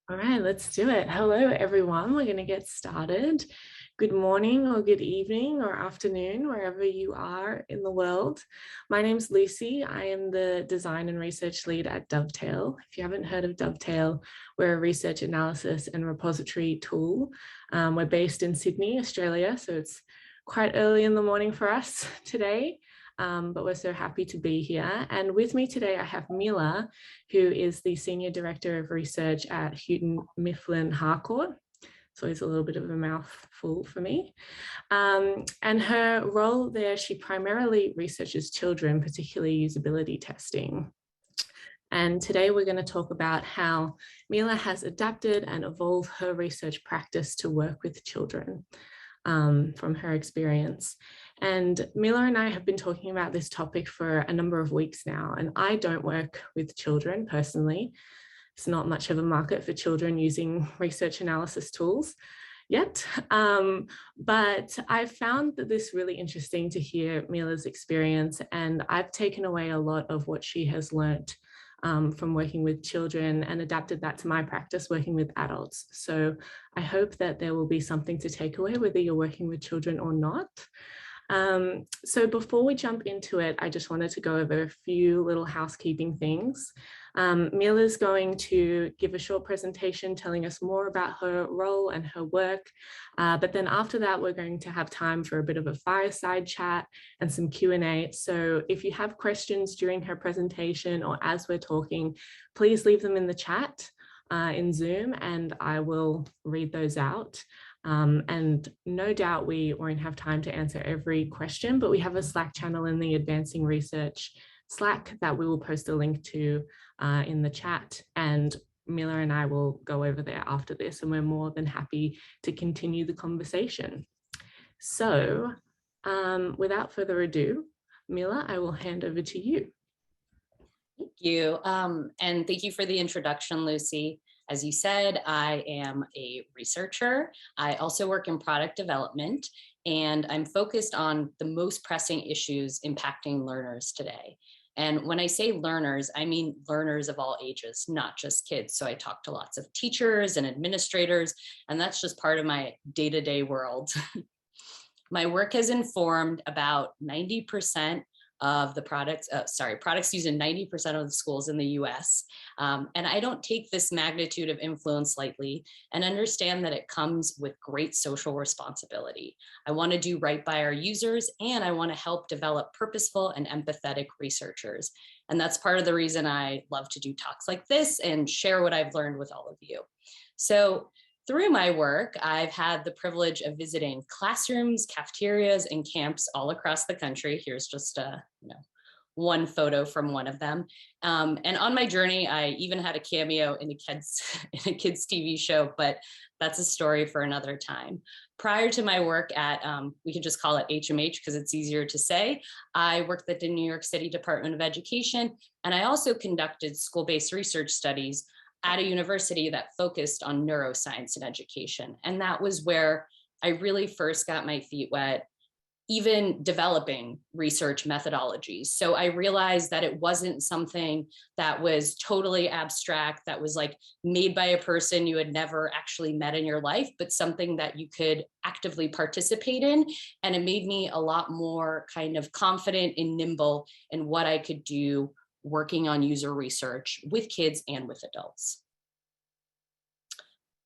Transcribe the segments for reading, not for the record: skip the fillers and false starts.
All right, let's do it. Hello, everyone. We're going to get started. Good morning or good evening or afternoon, wherever you are in the world. My name's Lucy. I am the design and research lead at Dovetail. If you haven't heard of Dovetail, we're a research analysis and repository tool. We're based in Sydney, Australia, so it's quite early in the morning for us today. But we're so happy to be here. And with me today, I have Mila, who is the Senior Director of Research at Houghton Mifflin Harcourt. It's always a little bit of a mouthful for me. And her role there, she primarily researches children, particularly usability testing. And today we're going to talk about how Mila has adapted and evolved her research practice to work with children from her experience. And Mila and I have been talking about this topic for a number of weeks now, and I don't work with children personally. It's not much of a market for children using research analysis tools yet. But I've found that this really interesting to hear Mila's experience, and I've taken away a lot of what she has learnt from working with children and adapted that to my practice working with adults. So I hope that there will be something to take away whether you're working with children or not. So before we jump into it, I just wanted to go over a few little housekeeping things. Mila's going to give a short presentation telling us more about her role and her work. But then after that, we're going to have time for a bit of a fireside chat and some Q&A. So if you have questions during her presentation or as we're talking, please leave them in the chat in Zoom and I will read those out. And no doubt we won't have time to answer every question, but we have a Slack channel in the Advancing Research Slack that we will post a link to in the chat, and Mila and I will go over there after this, and we're more than happy to continue the conversation. So without further ado, Mila, I will hand over to you. Thank you. And thank you for the introduction, Lucy. As you said, I am a researcher. I also work in product development, and I'm focused on the most pressing issues impacting learners today. And when I say learners, I mean learners of all ages, not just kids. So I talk to lots of teachers and administrators, and that's just part of my day-to-day world. My work has informed about 90% of the products used in 90% of the schools in the US. And I don't take this magnitude of influence lightly and understand that it comes with great social responsibility. I want to do right by our users, and I want to help develop purposeful and empathetic researchers. And that's part of the reason I love to do talks like this and share what I've learned with all of you. So through my work, I've had the privilege of visiting classrooms, cafeterias, and camps all across the country. Here's just one photo from one of them. And on my journey, I even had a cameo in a kids TV show, but that's a story for another time. Prior to my work at, we can just call it HMH because it's easier to say, I worked at the New York City Department of Education, and I also conducted school-based research studies at a university that focused on neuroscience and education. And that was where I really first got my feet wet, even developing research methodologies. So I realized that it wasn't something that was totally abstract, that was like made by a person you had never actually met in your life, but something that you could actively participate in. And it made me a lot more kind of confident and nimble in what I could do working on user research with kids and with adults.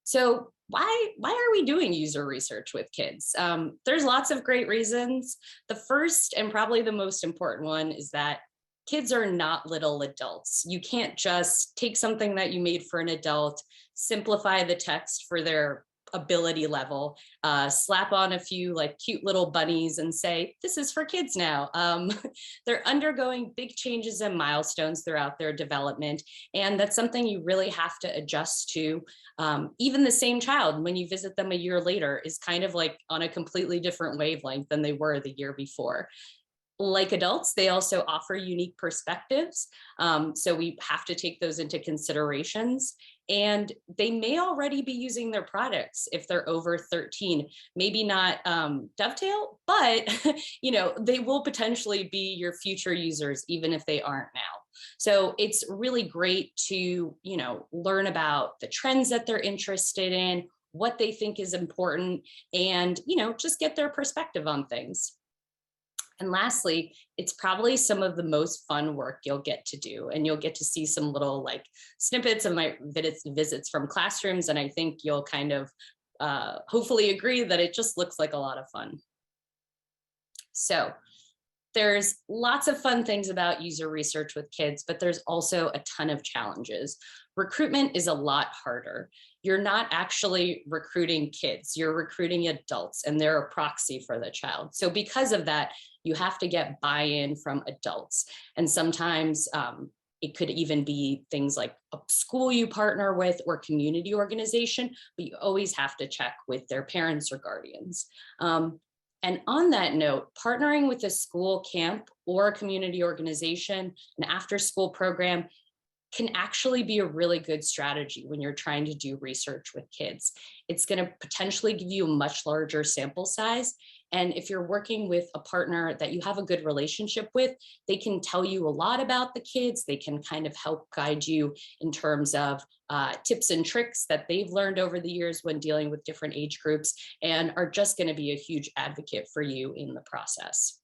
So why are we doing user research with kids? There's lots of great reasons. The first and probably the most important one is that kids are not little adults. You can't just take something that you made for an adult, simplify the text for their ability level, slap on a few like cute little bunnies and say, this is for kids now. They're undergoing big changes and milestones throughout their development. And that's something you really have to adjust to. Even the same child, when you visit them a year later, is kind of like on a completely different wavelength than they were the year before. Like adults, they also offer unique perspectives. So we have to take those into considerations. And they may already be using their products if they're over 13, maybe not Dovetail, but they will potentially be your future users, even if they aren't now. So it's really great to, learn about the trends that they're interested in, what they think is important, and, just get their perspective on things. And lastly, it's probably some of the most fun work you'll get to do. And you'll get to see some little snippets of my visits from classrooms. And I think you'll kind of hopefully agree that it just looks like a lot of fun. So there's lots of fun things about user research with kids, but there's also a ton of challenges. Recruitment is a lot harder. You're not actually recruiting kids, you're recruiting adults, and they're a proxy for the child. So because of that, you have to get buy-in from adults. And sometimes it could even be things like a school you partner with or community organization, but you always have to check with their parents or guardians. And on that note, partnering with a school camp or a community organization, an after-school program, can actually be a really good strategy when you're trying to do research with kids. It's going to potentially give you a much larger sample size. And if you're working with a partner that you have a good relationship with, they can tell you a lot about the kids. They can kind of help guide you in terms of tips and tricks that they've learned over the years when dealing with different age groups, and are just going to be a huge advocate for you in the process.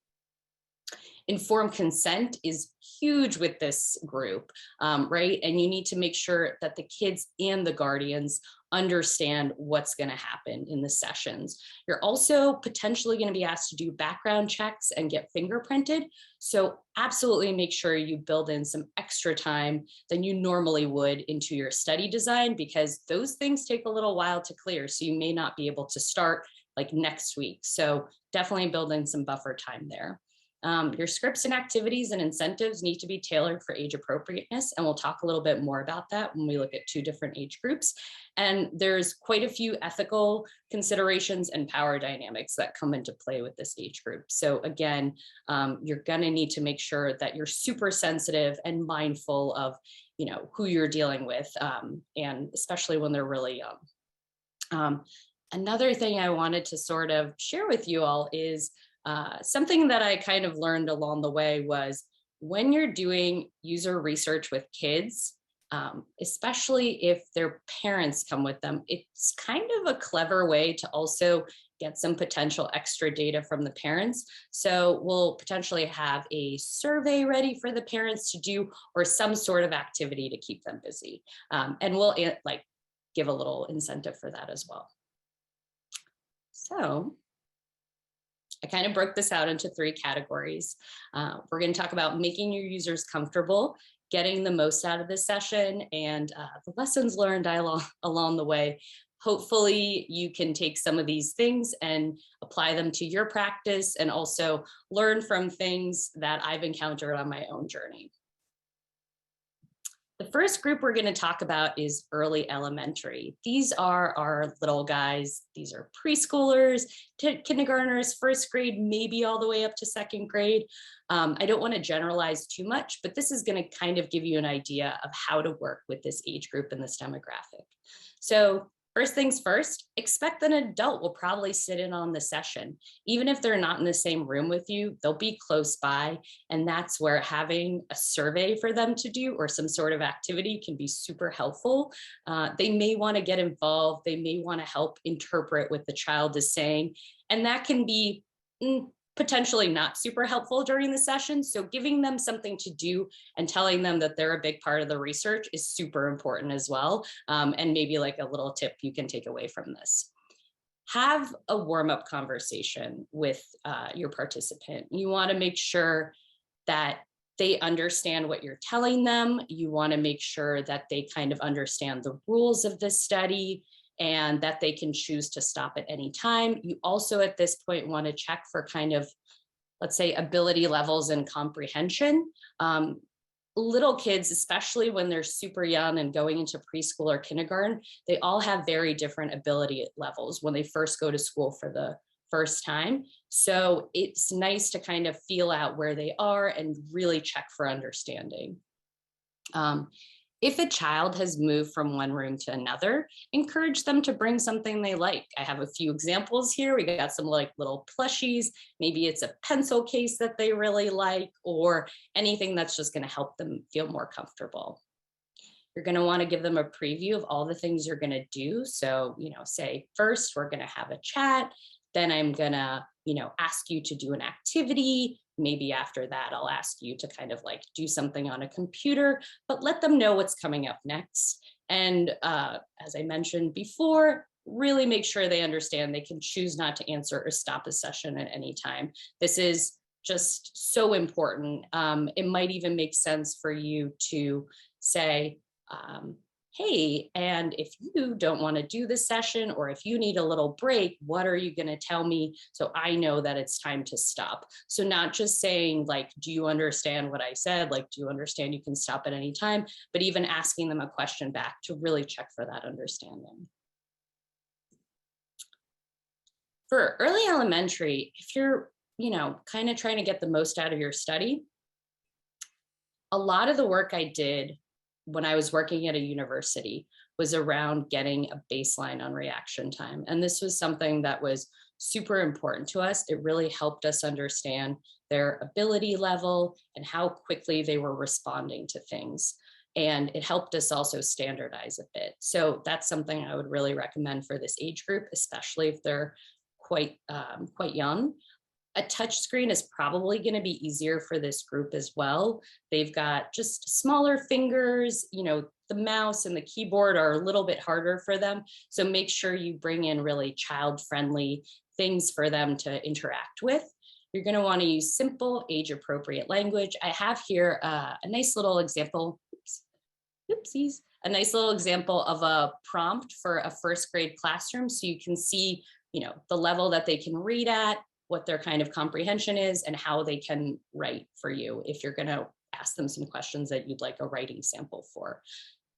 Informed consent is huge with this group, right? And you need to make sure that the kids and the guardians understand what's going to happen in the sessions. You're also potentially going to be asked to do background checks and get fingerprinted. So absolutely make sure you build in some extra time than you normally would into your study design, because those things take a little while to clear. So you may not be able to start next week. So definitely build in some buffer time there. Your scripts and activities and incentives need to be tailored for age appropriateness, and we'll talk a little bit more about that when we look at 2 different age groups. And there's quite a few ethical considerations and power dynamics that come into play with this age group. So again, you're going to need to make sure that you're super sensitive and mindful of, who you're dealing with, and especially when they're really young. Another thing I wanted to sort of share with you all is something that I kind of learned along the way was, when you're doing user research with kids, especially if their parents come with them, it's kind of a clever way to also get some potential extra data from the parents. So we'll potentially have a survey ready for the parents to do, or some sort of activity to keep them busy. And we'll give a little incentive for that as well. So I kind of broke this out into 3 categories. We're going to talk about making your users comfortable, getting the most out of this session, and the lessons learned along the way. Hopefully you can take some of these things and apply them to your practice, and also learn from things that I've encountered on my own journey. The first group we're going to talk about is early elementary. These are our little guys. These are preschoolers, kindergartners, first grade, maybe all the way up to 2nd grade. I don't want to generalize too much, but this is going to kind of give you an idea of how to work with this age group and this demographic. So first things first, expect that an adult will probably sit in on the session. Even if they're not in the same room with you, they'll be close by. And that's where having a survey for them to do, or some sort of activity, can be super helpful. They may want to get involved. They may want to help interpret what the child is saying. And that can be potentially not super helpful during the session. So giving them something to do and telling them that they're a big part of the research is super important as well. And maybe a little tip you can take away from this. Have a warm-up conversation with your participant. You want to make sure that they understand what you're telling them. You want to make sure that they kind of understand the rules of this study, and that they can choose to stop at any time. You also at this point want to check for kind of, let's say, ability levels and comprehension. Little kids, especially when they're super young and going into preschool or kindergarten, they all have very different ability levels when they first go to school for the first time. So it's nice to kind of feel out where they are and really check for understanding. If a child has moved from one room to another, encourage them to bring something they like. I have a few examples here. We got some like little plushies. Maybe it's a pencil case that they really like, or anything that's just going to help them feel more comfortable. You're going to want to give them a preview of all the things you're going to do. So, say first we're going to have a chat. Then I'm going to, ask you to do an activity. Maybe after that, I'll ask you to kind of like do something on a computer, but let them know what's coming up next. And as I mentioned before, really make sure they understand they can choose not to answer or stop a session at any time. This is just so important. It might even make sense for you to say, hey, and if you don't want to do this session, or if you need a little break, what are you going to tell me so I know that it's time to stop? So not just saying like, do you understand what I said? Like, do you understand you can stop at any time? But even asking them a question back to really check for that understanding. For early elementary, if you're, kind of trying to get the most out of your study, a lot of the work I did when I was working at a university was around getting a baseline on reaction time. And this was something that was super important to us. It really helped us understand their ability level and how quickly they were responding to things. And it helped us also standardize a bit. So that's something I would really recommend for this age group, especially if they're quite young. A touch screen is probably going to be easier for this group as well. They've got just smaller fingers, the mouse and the keyboard are a little bit harder for them. So make sure you bring in really child-friendly things for them to interact with. You're going to want to use simple, age-appropriate language. I have here a nice little example. Oopsies. A nice little example of a prompt for a first grade classroom. So you can see, the level that they can read at, what their kind of comprehension is, and how they can write for you if you're going to ask them some questions that you'd like a writing sample for.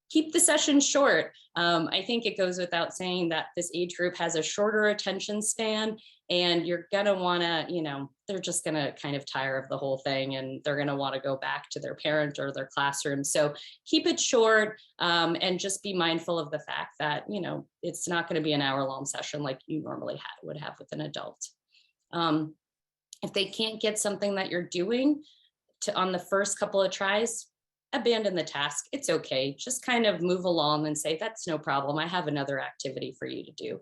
Keep the session short. I think it goes without saying that this age group has a shorter attention span, and you're going to want to, they're just going to kind of tire of the whole thing, and they're going to want to go back to their parent or their classroom. So keep it short, and just be mindful of the fact that, it's not going to be an hour-long session like you normally would have with an adult. If they can't get something that you're doing on the first couple of tries, abandon the task. It's okay. Just kind of move along and say, that's no problem. I have another activity for you to do.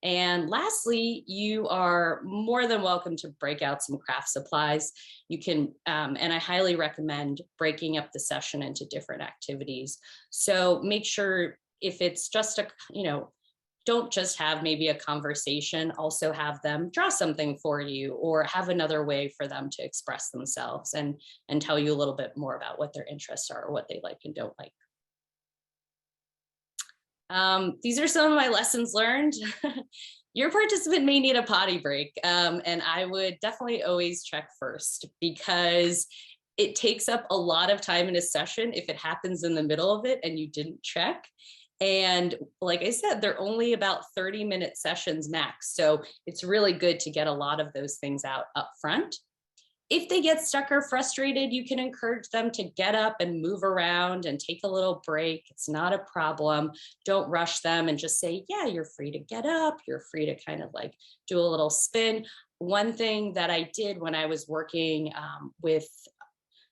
And lastly, you are more than welcome to break out some craft supplies. You can, and I highly recommend breaking up the session into different activities. So make sure if it's just don't just have maybe a conversation, also have them draw something for you or have another way for them to express themselves and tell you a little bit more about what their interests are or what they like and don't like. These are some of my lessons learned. Your participant may need a potty break, and I would definitely always check first because it takes up a lot of time in a session if it happens in the middle of it and you didn't check. And like I said, they're only about 30-minute sessions max. So it's really good to get a lot of those things out up front. If they get stuck or frustrated, you can encourage them to get up and move around and take a little break. It's not a problem. Don't rush them and just say, yeah, you're free to get up. You're free to kind of like do a little spin. One thing that I did when I was working with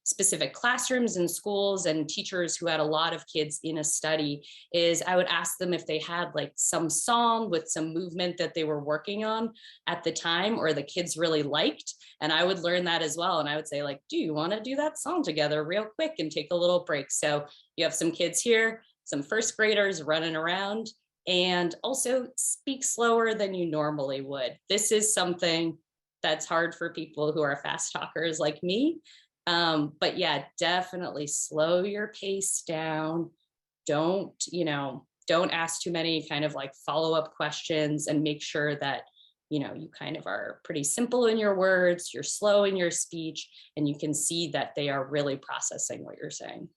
specific classrooms and schools and teachers who had a lot of kids in a study is I would ask them if they had like some song with some movement that they were working on at the time or the kids really liked. And I would learn that as well. And I would say like, do you want to do that song together real quick and take a little break? So you have some kids here, some first graders running around, and also speak slower than you normally would. This is something that's hard for people who are fast talkers like me. But yeah, definitely slow your pace down. Don't ask too many kind of like follow-up questions, and make sure that, you kind of are pretty simple in your words, you're slow in your speech, and you can see that they are really processing what you're saying.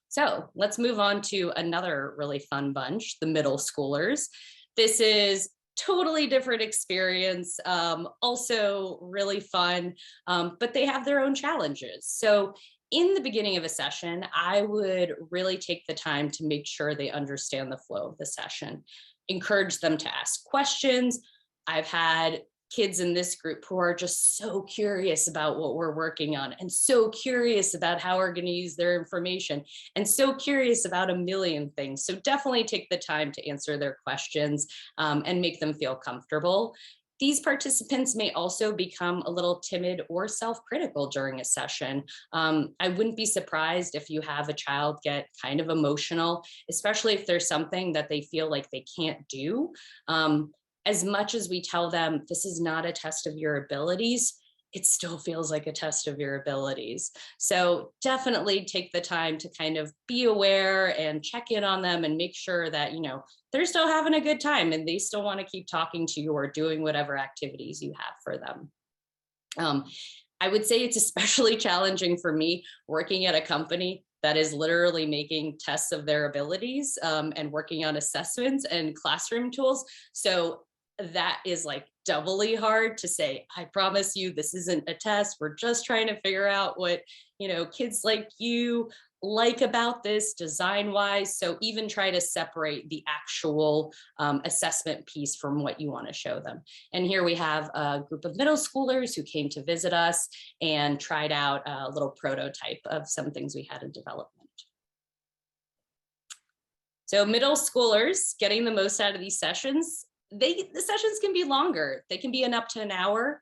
So let's move on to another really fun bunch, the middle schoolers. This is totally different experience, also really fun, but they have their own challenges. So in the beginning of a session, I would really take the time to make sure they understand the flow of the session, encourage them to ask questions. I've had kids in this group who are just so curious about what we're working on and so curious about how we're going to use their information and so curious about a million things. So definitely take the time to answer their questions and make them feel comfortable. These participants may also become a little timid or self-critical during a session. I wouldn't be surprised if you have a child get kind of emotional, especially if there's something that they feel like they can't do. As much as we tell them this is not a test of your abilities, it still feels like a test of your abilities. So definitely take the time to kind of be aware and check in on them and make sure that, they're still having a good time and they still want to keep talking to you or doing whatever activities you have for them. I would say it's especially challenging for me working at a company that is literally making tests of their abilities and working on assessments and classroom tools. So that is like doubly hard to say, I promise you, this isn't a test. We're just trying to figure out what, kids like you like about this design wise. So even try to separate the actual assessment piece from what you want to show them. And here we have a group of middle schoolers who came to visit us and tried out a little prototype of some things we had in development. So middle schoolers getting the most out of these sessions, the sessions can be longer. They can be up to an hour.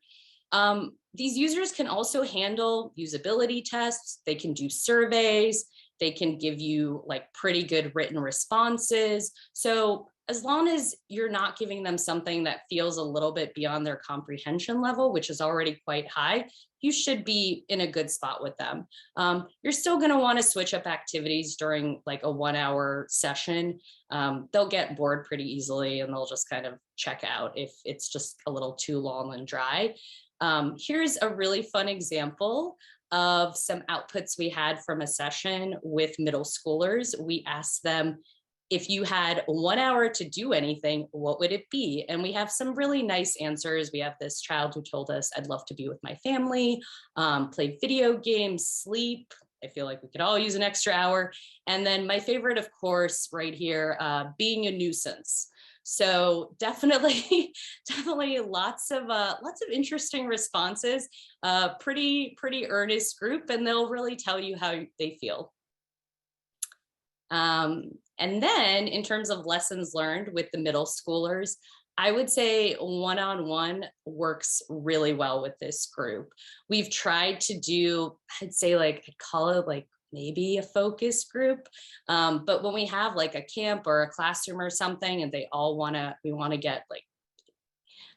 These users can also handle usability tests. They can do surveys. They can give you like pretty good written responses. So as long as you're not giving them something that feels a little bit beyond their comprehension level, which is already quite high, you should be in a good spot with them. You're still going to want to switch up activities during like a 1 hour session. They'll get bored pretty easily and they'll just kind of check out if it's just a little too long and dry. Here's a really fun example of some outputs we had from a session with middle schoolers. We asked them, if you had 1 hour to do anything, what would it be? And we have some really nice answers. We have this child who told us, I'd love to be with my family, play video games, sleep. I feel like we could all use an extra hour. And then my favorite, of course, right here, being a nuisance. So definitely lots of interesting responses, pretty earnest group, and they'll really tell you how they feel. And then in terms of lessons learned with the middle schoolers, I would say one-on-one works really well with this group. We've tried to do, I'd say I'd call it like maybe a focus group. But when we have like a camp or a classroom or something, and we want to get like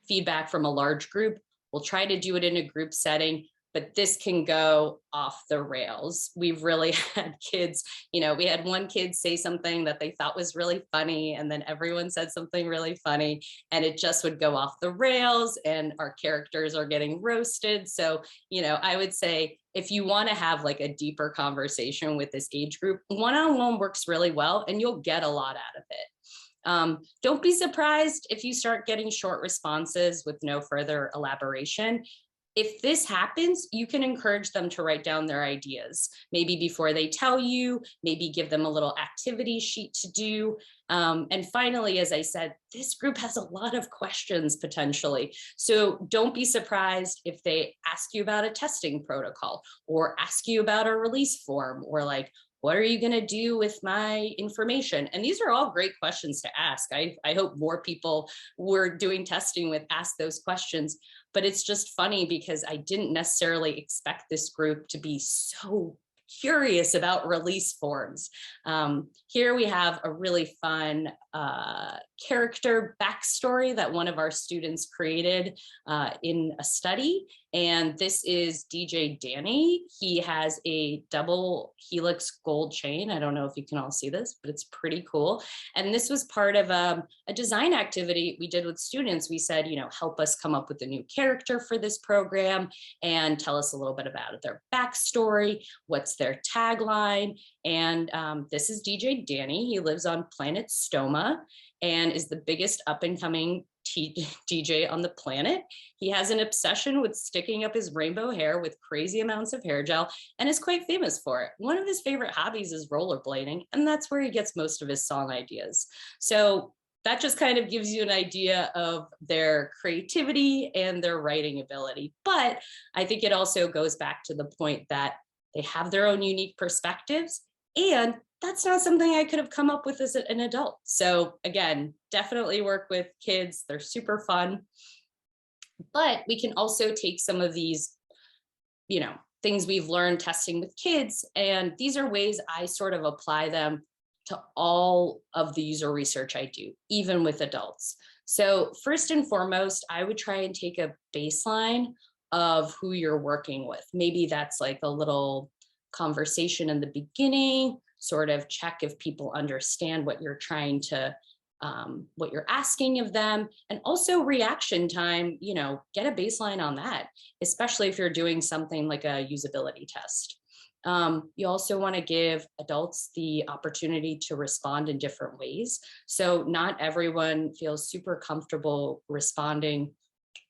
feedback from a large group, we'll try to do it in a group setting. But this can go off the rails. We've really had kids, we had one kid say something that they thought was really funny, and then everyone said something really funny, and it just would go off the rails, and our characters are getting roasted. So, I would say if you want to have like a deeper conversation with this age group, one-on-one works really well, and you'll get a lot out of it. Don't be surprised if you start getting short responses with no further elaboration. If this happens, you can encourage them to write down their ideas, maybe before they tell you, maybe give them a little activity sheet to do. And finally, as I said, this group has a lot of questions potentially. So don't be surprised if they ask you about a testing protocol or ask you about a release form or like, what are you going to do with my information? And these are all great questions to ask. I hope more people we're doing testing with ask those questions. But it's just funny because I didn't necessarily expect this group to be so curious about release forms. Here we have a really fun character backstory that one of our students created in a study. And this is DJ Danny. He has a double helix gold chain. I don't know if you can all see this, but it's pretty cool. And this was part of a design activity we did with students. We said, help us come up with a new character for this program and tell us a little bit about their backstory, what's their tagline. And this is DJ Danny. He lives on planet Stoma and is the biggest up and coming DJ on the planet. He has an obsession with sticking up his rainbow hair with crazy amounts of hair gel and is quite famous for it. One of his favorite hobbies is rollerblading, and that's where he gets most of his song ideas. So that just kind of gives you an idea of their creativity and their writing ability. But I think it also goes back to the point that they have their own unique perspectives, and that's not something I could have come up with as an adult. So again, definitely work with kids. They're super fun. But we can also take some of these, things we've learned testing with kids, and these are ways I sort of apply them to all of the user research I do, even with adults. So first and foremost, I would try and take a baseline of who you're working with. Maybe that's like a little conversation in the beginning, sort of check if people understand what you're trying to, what you're asking of them, and also reaction time, get a baseline on that, especially if you're doing something like a usability test. You also want to give adults the opportunity to respond in different ways. So not everyone feels super comfortable responding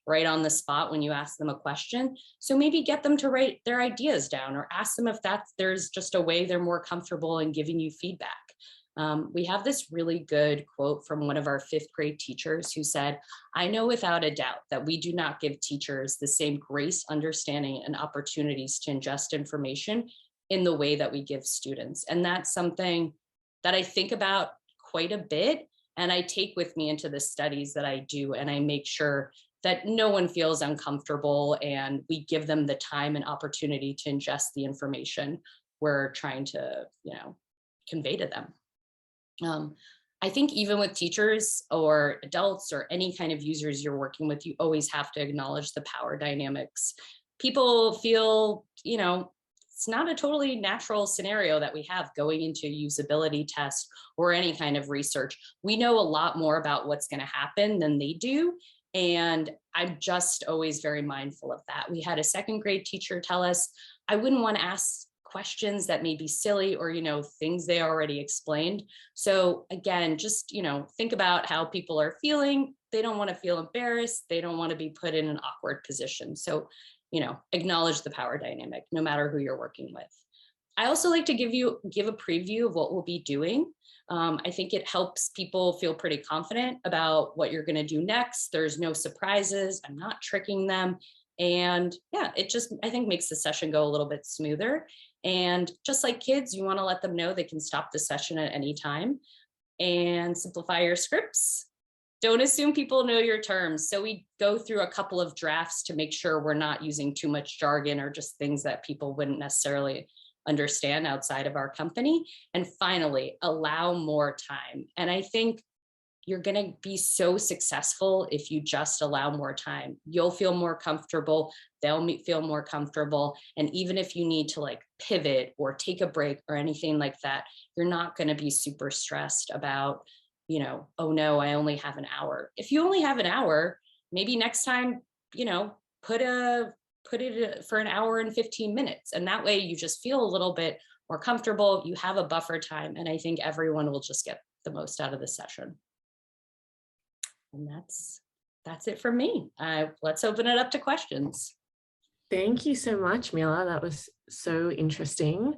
right on the spot when you ask them a question. So maybe get them to write their ideas down, or ask them if there's just a way they're more comfortable in giving you feedback. We have this really good quote from one of our 5th grade teachers who said, "I know without a doubt that we do not give teachers the same grace, understanding, and opportunities to ingest information in the way that we give students." And that's something that I think about quite a bit, and I take with me into the studies that I do, and I make sure that no one feels uncomfortable, and we give them the time and opportunity to ingest the information we're trying to, convey to them. I think even with teachers or adults or any kind of users you're working with, you always have to acknowledge the power dynamics. People feel, it's not a totally natural scenario that we have going into a usability test or any kind of research. We know a lot more about what's going to happen than they do. And I'm just always very mindful of that. We had a 2nd grade teacher tell us, I wouldn't want to ask questions that may be silly or, things they already explained. So again, just, think about how people are feeling. They don't want to feel embarrassed. They don't want to be put in an awkward position. So, acknowledge the power dynamic, no matter who you're working with. I also like to give a preview of what we'll be doing. I think it helps people feel pretty confident about what you're going to do next. There's no surprises. I'm not tricking them. And yeah, it just, I think, makes the session go a little bit smoother. And just like kids, you want to let them know they can stop the session at any time. And simplify your scripts. Don't assume people know your terms. So we go through a couple of drafts to make sure we're not using too much jargon or just things that people wouldn't necessarily understand outside of our company. And finally, allow more time. And I think you're going to be so successful if you just allow more time. You'll feel more comfortable. They'll feel more comfortable. And even if you need to pivot or take a break or anything like that, you're not going to be super stressed about, oh no, I only have an hour. If you only have an hour, maybe next time, put it for an hour and 15 minutes. And that way you just feel a little bit more comfortable. You have a buffer time. And I think everyone will just get the most out of the session. And that's it from me. Let's open it up to questions. Thank you so much, Mila. That was so interesting.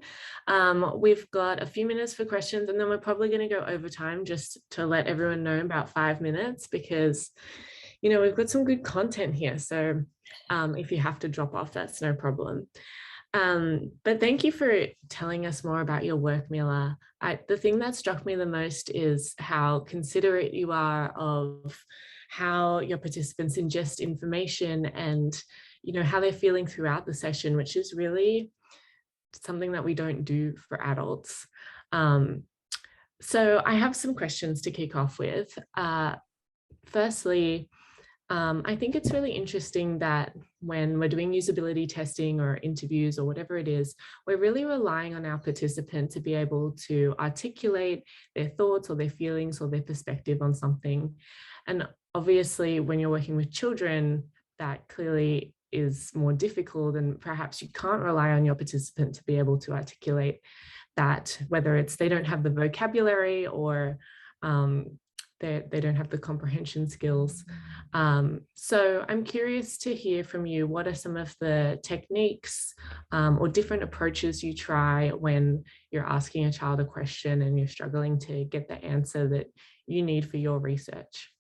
We've got a few minutes for questions, and then we're probably going to go over time just to let everyone know about 5 minutes, because, we've got some good content here. So if you have to drop off, that's no problem. But thank you for telling us more about your work, Mila. The thing that struck me the most is how considerate you are of how your participants ingest information and, how they're feeling throughout the session, which is really something that we don't do for adults. So I have some questions to kick off with. Firstly, I think it's really interesting that when we're doing usability testing or interviews or whatever it is, we're really relying on our participant to be able to articulate their thoughts or their feelings or their perspective on something. And obviously, when you're working with children, that clearly is more difficult, and perhaps you can't rely on your participant to be able to articulate that, whether it's they don't have the vocabulary or they don't have the comprehension skills. So I'm curious to hear from you, what are some of the techniques or different approaches you try when you're asking a child a question and you're struggling to get the answer that you need for your research?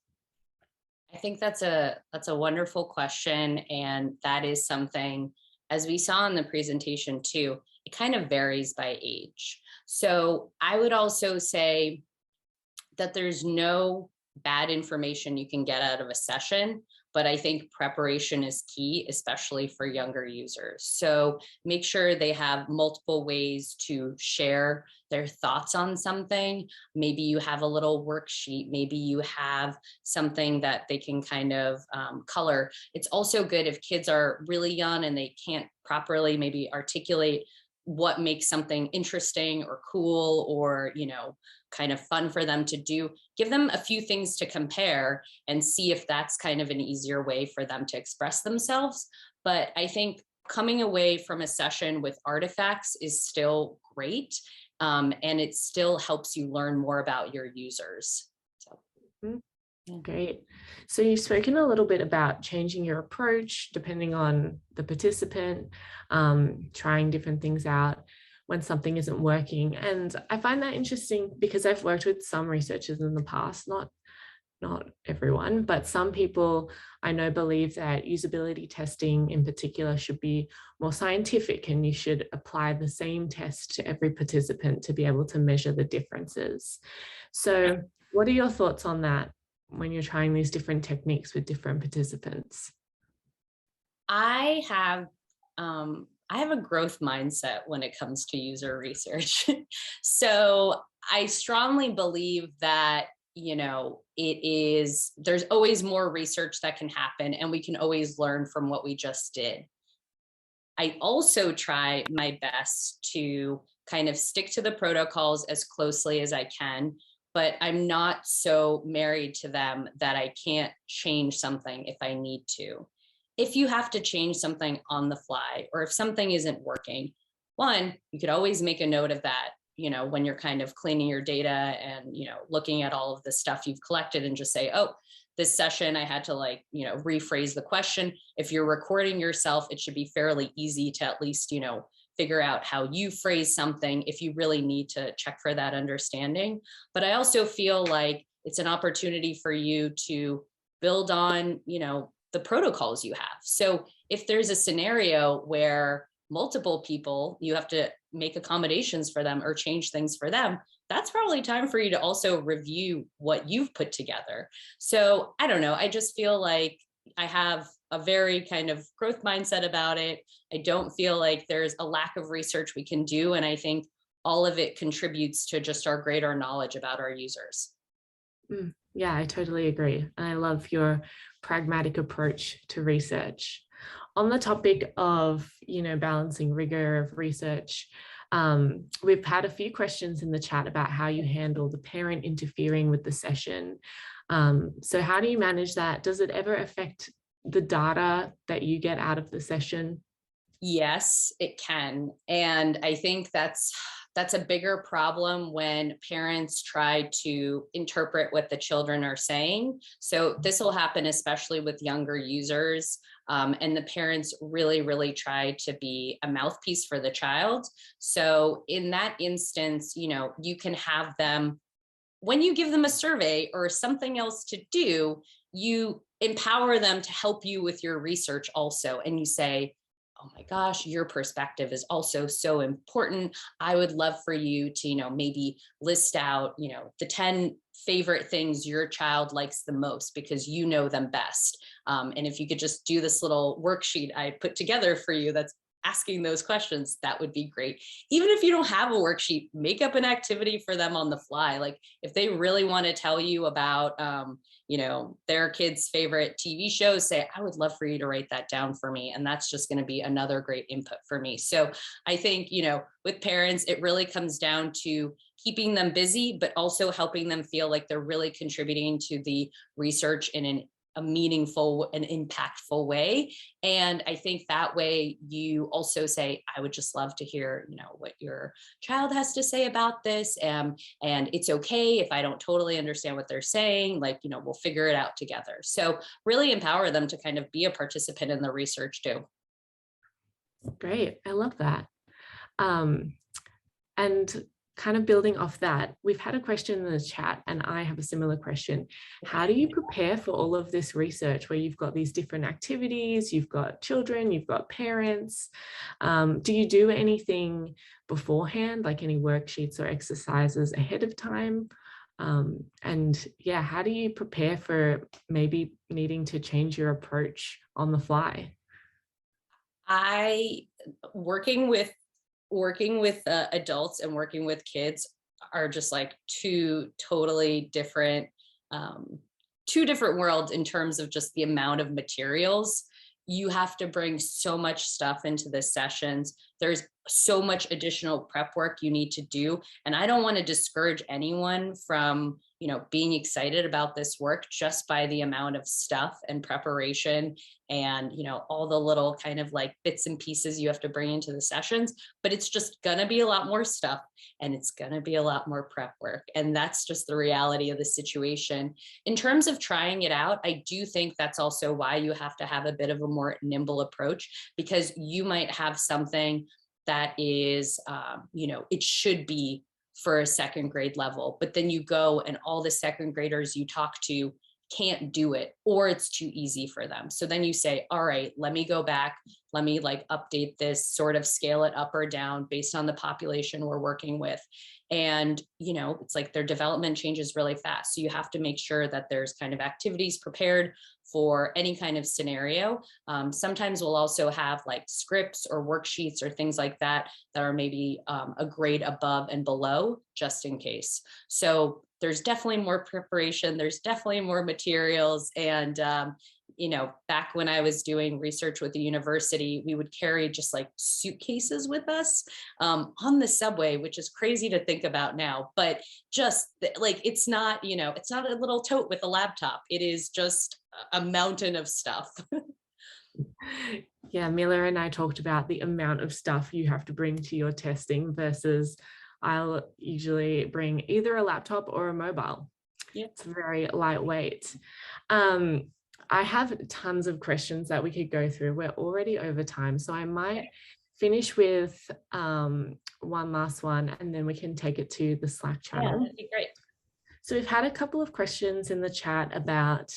I think that's a wonderful question, and that is something, as we saw in the presentation too, it kind of varies by age. So I would also say that there's no bad information you can get out of a session, but I think preparation is key, especially for younger users. So make sure they have multiple ways to share their thoughts on something. Maybe you have a little worksheet, maybe you have something that they can kind of color. It's also good if kids are really young and they can't properly maybe articulate what makes something interesting or cool or, kind of fun for them to do. Give them a few things to compare and see if that's kind of an easier way for them to express themselves. But I think coming away from a session with artifacts is still great. And it still helps you learn more about your users. So. Great. So you've spoken a little bit about changing your approach depending on the participant, trying different things out when something isn't working. And I find that interesting because I've worked with some researchers in the past, not everyone, but some people I know believe that usability testing in particular should be more scientific, and you should apply the same test to every participant to be able to measure the differences. So what are your thoughts on that when you're trying these different techniques with different participants? I have a growth mindset when it comes to user research. So I strongly believe that, there's always more research that can happen and we can always learn from what we just did. I also try my best to kind of stick to the protocols as closely as I can, but I'm not so married to them that I can't change something if I need to. If you have to change something on the fly, or if something isn't working, one, you could always make a note of that, when you're kind of cleaning your data and, looking at all of the stuff you've collected, and just say, oh, this session, I had to rephrase the question. If you're recording yourself, it should be fairly easy to at least, figure out how you phrase something if you really need to check for that understanding. But I also feel like it's an opportunity for you to build on, the protocols you have. So if there's a scenario where multiple people, you have to make accommodations for them or change things for them, that's probably time for you to also review what you've put together. So I don't know, I just feel like I have a very kind of growth mindset about it. I don't feel like there's a lack of research we can do. And I think all of it contributes to just our greater knowledge about our users. Yeah, I totally agree. And I love your pragmatic approach to research. On the topic of, balancing rigor of research, we've had a few questions in the chat about how you handle the parent interfering with the session. So how do you manage that? Does it ever affect the data that you get out of the session? Yes, it can. And I think that's a bigger problem when parents try to interpret what the children are saying. So this will happen especially with younger users. And the parents really, really try to be a mouthpiece for the child. So in that instance, you can have them, when you give them a survey or something else to do, you empower them to help you with your research also. And you say, oh my gosh, your perspective is also so important. I would love for you to, maybe list out, the 10 favorite things your child likes the most because you know them best. And if you could just do this little worksheet I put together for you that's asking those questions, that would be great. Even if you don't have a worksheet, make up an activity for them on the fly. Like if they really want to tell you about, their kids' favorite TV shows, say, I would love for you to write that down for me. And that's just going to be another great input for me. So I think, with parents, it really comes down to keeping them busy, but also helping them feel like they're really contributing to the research in a meaningful and impactful way. And I think that way you also say, I would just love to hear, what your child has to say about this. And it's okay if I don't totally understand what they're saying, we'll figure it out together. So really empower them to kind of be a participant in the research too. Great. I love that. And kind of building off that, we've had a question in the chat and I have a similar question. How do you prepare for all of this research where you've got these different activities, you've got children, you've got parents? Do you do anything beforehand, like any worksheets or exercises ahead of time? And yeah, how do you prepare for maybe needing to change your approach on the fly? Working with adults and working with kids are just like two totally different, worlds in terms of just the amount of materials. You have to bring so much stuff into the sessions. There's so much additional prep work you need to do. And I don't want to discourage anyone from, being excited about this work just by the amount of stuff and preparation and, all the little kind of like bits and pieces you have to bring into the sessions, but it's just gonna be a lot more stuff and it's gonna be a lot more prep work. And that's just the reality of the situation. In terms of trying it out, I do think that's also why you have to have a bit of a more nimble approach, because you might have something that is, it should be for a second grade level, but then you go and all the second graders you talk to can't do it, or it's too easy for them. So then you say, all right, let me go back, let me update this, sort of scale it up or down based on the population we're working with. And, it's like their development changes really fast. So you have to make sure that there's kind of activities prepared for any kind of scenario. Sometimes we'll also have scripts or worksheets or things like that that are maybe a grade above and below, just in case. So there's definitely more preparation, there's definitely more materials. And, back when I was doing research with the university, we would carry just suitcases with us on the subway, which is crazy to think about now, but just it's not, it's not a little tote with a laptop. It is just a mountain of stuff. Yeah, Mila and I talked about the amount of stuff you have to bring to your testing versus I'll usually bring either a laptop or a mobile. Yeah. It's very lightweight. I have tons of questions that we could go through. We're already over time, so I might finish with one last one and then we can take it to the Slack channel. Yeah, that'd be great. So we've had a couple of questions in the chat about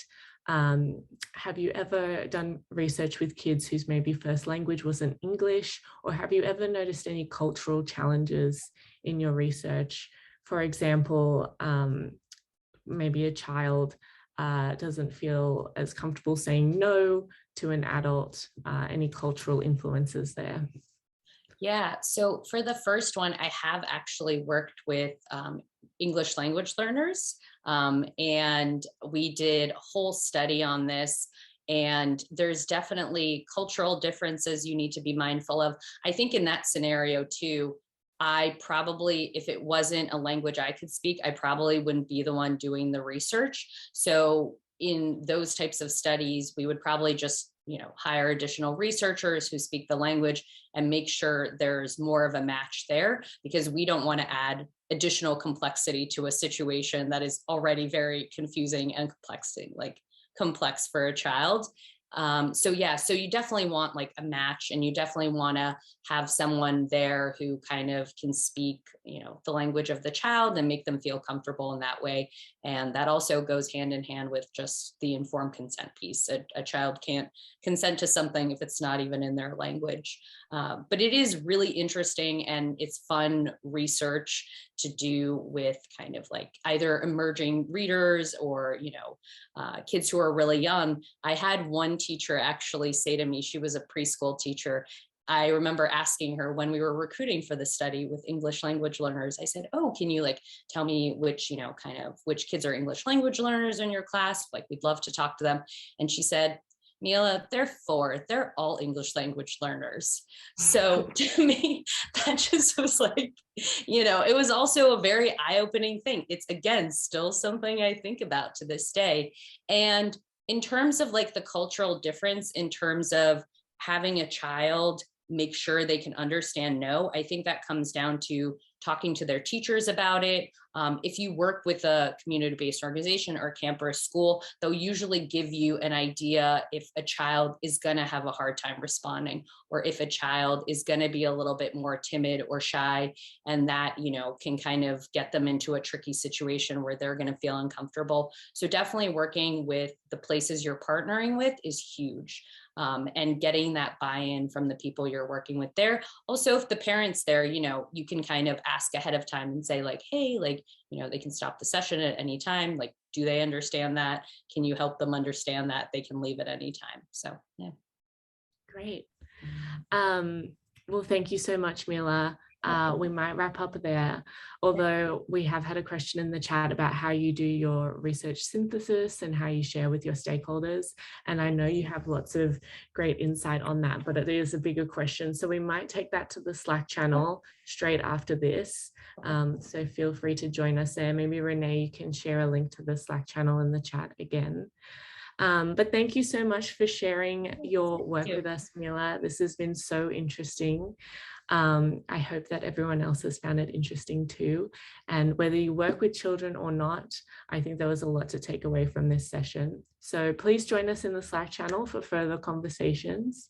have you ever done research with kids whose maybe first language wasn't English, or have you ever noticed any cultural challenges in your research? For example, maybe a child doesn't feel as comfortable saying no to an adult, any cultural influences there? Yeah, so for the first one, I have actually worked with English language learners, and we did a whole study on this. And there's definitely cultural differences you need to be mindful of. I think in that scenario too, I probably, if it wasn't a language I could speak, I probably wouldn't be the one doing the research. So in those types of studies, we would probably just hire additional researchers who speak the language and make sure there's more of a match there, because we don't want to add additional complexity to a situation that is already very confusing and complex for a child. So you definitely want a match, and you definitely want to have someone there who kind of can speak, the language of the child and make them feel comfortable in that way. And that also goes hand in hand with just the informed consent piece. A child can't consent to something if it's not even in their language. But it is really interesting, and it's fun research to do with kind of either emerging readers or, kids who are really young. I had one teacher actually say to me, she was a preschool teacher. I remember asking her when we were recruiting for the study with English language learners, I said, oh, can you tell me which, which kids are English language learners in your class? We'd love to talk to them. And she said, Mila, they're 4, they're all English language learners. So to me, that just was it was also a very eye-opening thing. It's, again, still something I think about to this day. And In terms of like the cultural difference, in terms of having a child make sure they can understand no, I think that comes down to talking to their teachers about it. If you work with a community-based organization or camp or a school, they'll usually give you an idea if a child is going to have a hard time responding, or if a child is going to be a little bit more timid or shy, and that, you know, can kind of get them into a tricky situation where they're going to feel uncomfortable. So definitely working with the places you're partnering with is huge. And getting that buy-in from the people you're working with there. Also, if the parents there, you know, you can kind of ask ahead of time and say like, hey, like, you know, they can stop the session at any time. Like, do they understand that? Can you help them understand that they can leave at any time? So, yeah. Great. Well, thank you so much, Mila. We might wrap up there, although we have had a question in the chat about how you do your research synthesis and how you share with your stakeholders. And I know you have lots of great insight on that, but it is a bigger question. So we might take that to the Slack channel straight after this. So feel free to join us there. Maybe Renee, you can share a link to the Slack channel in the chat again. But thank you so much for sharing your work with us, Mila. This has been so interesting. I hope that everyone else has found it interesting too. And whether you work with children or not, I think there was a lot to take away from this session. So please join us in the Slack channel for further conversations.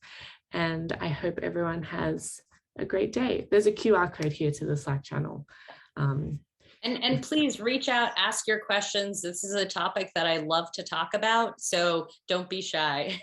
And I hope everyone has a great day. There's a QR code here to the Slack channel. And please reach out, ask your questions. This is a topic that I love to talk about, so don't be shy.